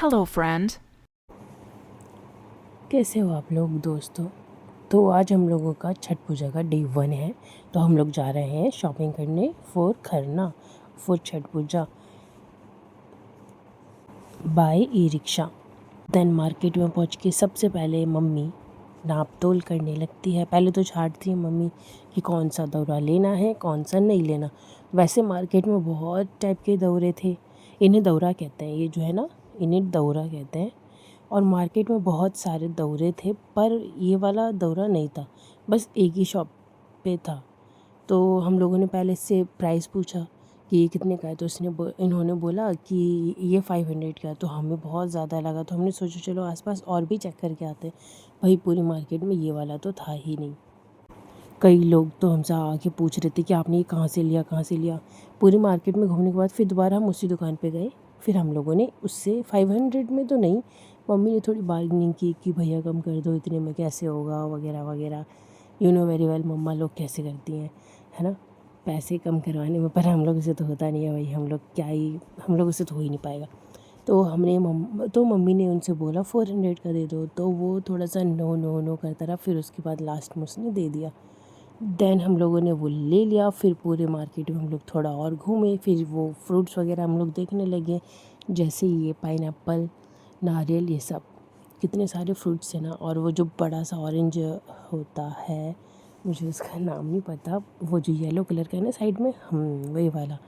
Hello, friend. कैसे हो आप लोग दोस्तों। तो आज हम लोगों का छठ पूजा का डे 1 है। तो हम लोग जा रहे हैं शॉपिंग करने for Kharna for Chhath puja by e rickshaw. Then market में पहुंच के सबसे पहले मम्मी नाप तोल करने लगती है। पहले तो छांटती है मम्मी कि कौन सा दौरा लेना है कौन सा नहीं लेना। वैसे मार्केट में बहुत टाइप के दौरे थे, इन्हें दौरा कहते हैं, ये जो है ना इन्हें दौरा कहते हैं। और मार्केट में बहुत सारे दौरे थे पर ये वाला दौरा नहीं था, बस एक ही शॉप पे था। तो हम लोगों ने पहले से प्राइस पूछा कि ये कितने का है, तो इन्होंने बोला कि ये 500 का है। तो हमें बहुत ज़्यादा लगा, तो हमने सोचा चलो आसपास और भी चेक करके आते हैं। भाई पूरी मार्केट में ये वाला तो था ही नहीं। कई लोग तो हमसे आके पूछ रहे थे कि आपने ये कहाँ से लिया कहाँ से लिया। पूरी मार्केट में घूमने के बाद फिर दोबारा हम उसी दुकान पे गए। फिर हम लोगों ने उससे 500 में तो नहीं, मम्मी ने थोड़ी बार्गेनिंग की कि भैया कम कर दो, इतने में कैसे होगा वगैरह वगैरह। यू नो वेरी वेल मम्मा लोग कैसे करती हैं, है ना, पैसे कम करवाने में। पर हम लोग से तो होता नहीं है भाई, हम लोग से तो हो ही नहीं पाएगा। तो मम्मी ने उनसे बोला 400 का दे दो, तो वो थोड़ा सा नो नो नो करता रहा। फिर उसके बाद लास्ट में उसने दे दिया। देन हम लोगों ने वो ले लिया। फिर पूरे मार्केट में हम लोग थोड़ा और घूमे। फिर वो फ्रूट्स वगैरह हम लोग देखने लगे, जैसे ये पाइनएप्पल, नारियल, ये सब कितने सारे फ्रूट्स हैं ना। और वो जो बड़ा सा ऑरेंज होता है, मुझे उसका नाम नहीं पता, वो जो येलो कलर का है ना साइड में, वही वाला,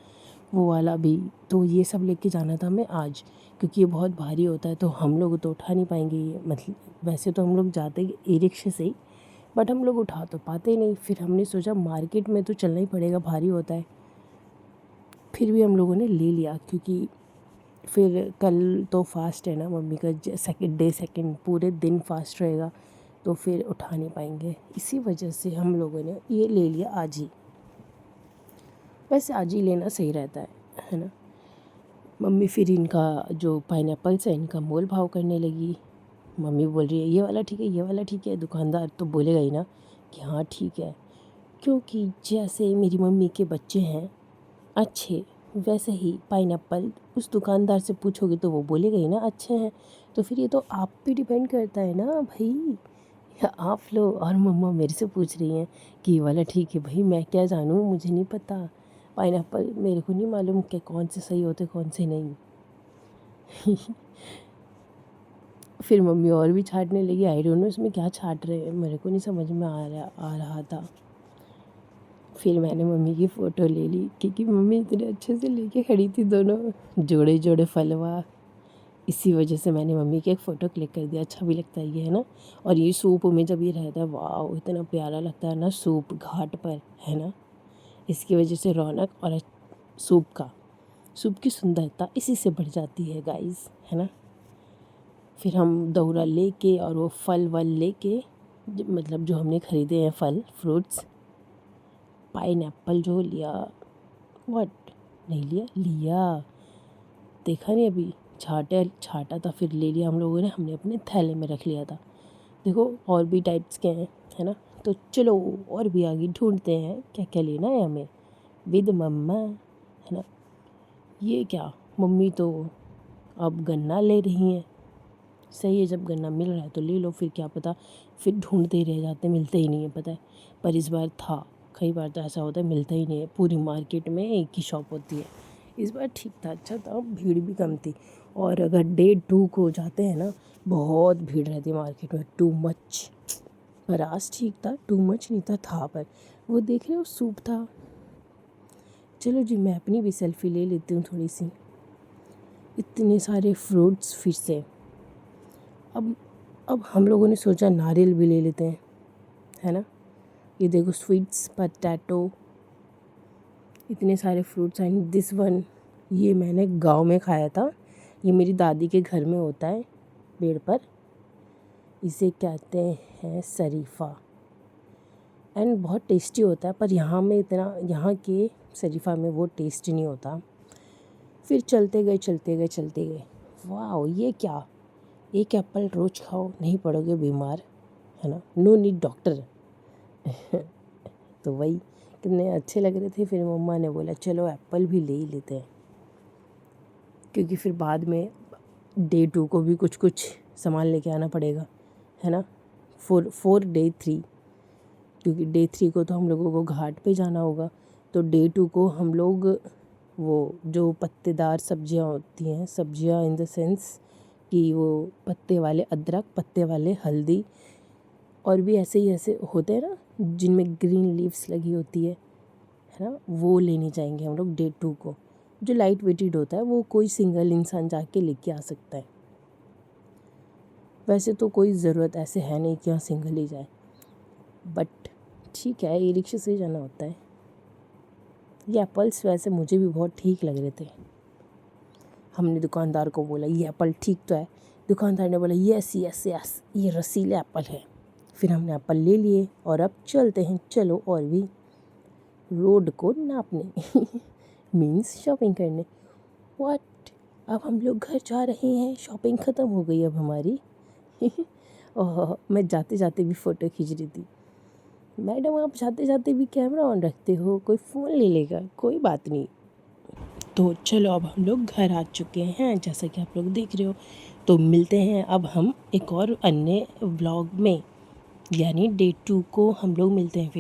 वो वाला भी। तो ये सब लेके जाना था हमें आज, क्योंकि ये बहुत भारी होता है तो हम लोग तो उठा नहीं पाएंगे ये। मतलब वैसे तो हम लोग जाते ई रिक्शे से ही, बट हम लोग उठा तो पाते ही नहीं। फिर हमने सोचा मार्केट में तो चलना ही पड़ेगा, भारी होता है। फिर भी हम लोगों ने ले लिया, क्योंकि फिर कल तो फास्ट है ना मम्मी का, सेकंड पूरे दिन फास्ट रहेगा, तो फिर उठा नहीं पाएंगे। इसी वजह से हम लोगों ने ये ले लिया आज ही। वैसे आज ही लेना सही रहता है ना। मम्मी फिर इनका जो पाइनएप्पल्स है इनका मोल भाव करने लगी। मम्मी बोल रही है ये वाला ठीक है, ये वाला ठीक है। दुकानदार तो बोलेगा ही ना कि हाँ ठीक है, क्योंकि जैसे मेरी मम्मी के बच्चे हैं अच्छे, वैसे ही पाइनएप्पल उस दुकानदार से पूछोगे तो वो बोलेगा ही ना अच्छे हैं। तो फिर ये तो आप पे डिपेंड करता है ना भाई, या आप लो। और मम्मा मेरे से पूछ रही हैं कि ये वाला ठीक है। भाई मैं क्या जानूँ, मुझे नहीं पता। पाइनएप्पल मेरे को नहीं मालूम कि कौन से सही होते कौन से नहीं। फिर मम्मी और भी छाँटने लगी। आई डोंट नो इसमें क्या छाँट रहे हैं, मेरे को नहीं समझ में आ रहा था। फिर मैंने मम्मी की फ़ोटो ले ली, क्योंकि मम्मी इतने अच्छे से लेके खड़ी थी, दोनों जोड़े जोड़े फलवा। इसी वजह से मैंने मम्मी की एक फ़ोटो क्लिक कर दिया। अच्छा भी लगता है ये, है ना। और ये सूप में जब ये रहता है, वाह इतना प्यारा लगता है ना सूप घाट पर, है ना। इसकी वजह से रौनक और सूप की सुंदरता इसी से बढ़ जाती है गाइस, है ना। फिर हम दौरा लेके और वो फल वल लेके, मतलब जो हमने ख़रीदे हैं फल फ्रूट्स, पाइनएप्पल जो लिया, व्हाट नहीं लिया, देखा नहीं अभी, छाटा था फिर ले लिया हम लोगों ने। हमने अपने थैले में रख लिया था। देखो और भी टाइप्स के हैं, है ना। तो चलो और भी आगे ढूंढते हैं क्या क्या लेना है हमें विद मम्मा, है ना। ये क्या, मम्मी तो अब गन्ना ले रही हैं। सही है, जब गन्ना मिल रहा है तो ले लो, फिर क्या पता फिर ढूंढते ही रह जाते, मिलते ही नहीं है, पता है। पर इस बार था, कई बार तो ऐसा होता है मिलता ही नहीं है। पूरी मार्केट में एक ही शॉप होती है। इस बार ठीक था, अच्छा था, भीड़ भी कम थी। और अगर डे 2 को जाते हैं ना, बहुत भीड़ रहती है मार्केट में, टू मच। पर आज ठीक था, टू मच नहीं था पर वो देख रहे हो सूप था। चलो जी मैं अपनी भी सेल्फ़ी ले लेती हूँ थोड़ी सी। इतने सारे फ्रूट्स फिर से। अब अब हम लोगों ने सोचा नारियल भी ले लेते हैं, है ना। ये देखो स्वीट्स, पटैटो, इतने सारे फ्रूट्स एंड दिस वन, ये मैंने गांव में खाया था। ये मेरी दादी के घर में होता है पेड़ पर। इसे कहते हैं शरीफ़ा एंड बहुत टेस्टी होता है। पर यहाँ के शरीफ़ा में वो टेस्ट नहीं होता। फिर चलते गए। वाह ये क्या, एक एप्पल रोज़ खाओ नहीं पड़ोगे बीमार, है ना, नो नीड डॉक्टर। तो वही कितने अच्छे लग रहे थे। फिर मम्मा ने बोला चलो एप्पल भी ले ही लेते हैं, क्योंकि फिर बाद में डे 2 को भी कुछ कुछ सामान लेके आना पड़ेगा, है ना, फॉर डे 3, क्योंकि डे 3 को तो हम लोगों को घाट पे जाना होगा। तो डे 2 को हम लोग वो जो पत्तेदार सब्जियां होती हैं, सब्जियां इन द सेंस कि वो पत्ते वाले अदरक, पत्ते वाले हल्दी, और भी ऐसे ही ऐसे होते हैं ना जिनमें ग्रीन लीव्स लगी होती है ना, वो लेने जाएंगे हम लोग डे 2 को। जो लाइट वेटेड होता है वो कोई सिंगल इंसान जाके लेके आ सकता है। वैसे तो कोई ज़रूरत ऐसे है नहीं कि हाँ सिंगल ही जाए, बट ठीक है, ई रिक्शा से जाना होता है। ये एप्पल्स वैसे मुझे भी बहुत ठीक लग रहे थे। हमने दुकानदार को बोला ये एप्पल ठीक तो है। दुकानदार ने बोला यस यस यस, ये रसीले एप्पल है। फिर हमने एप्पल ले लिए और अब चलते हैं, चलो और भी रोड को नापने मीन्स शॉपिंग करने। व्हाट, अब हम लोग घर जा रहे हैं, शॉपिंग ख़त्म हो गई अब हमारी। और मैं जाते जाते भी फ़ोटो खींच रही थी। मैडम आप जाते जाते भी कैमरा ऑन रखते हो, कोई फ़ोन ले लेगा, कोई बात नहीं। तो चलो अब हम लोग घर आ चुके हैं, जैसा कि आप लोग देख रहे हो। तो मिलते हैं अब हम एक और अन्य व्लॉग में, यानी डे 2 को हम लोग मिलते हैं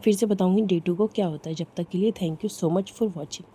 फिर से बताऊंगी डे 2 को क्या होता है। जब तक के लिए thank you so much for watching.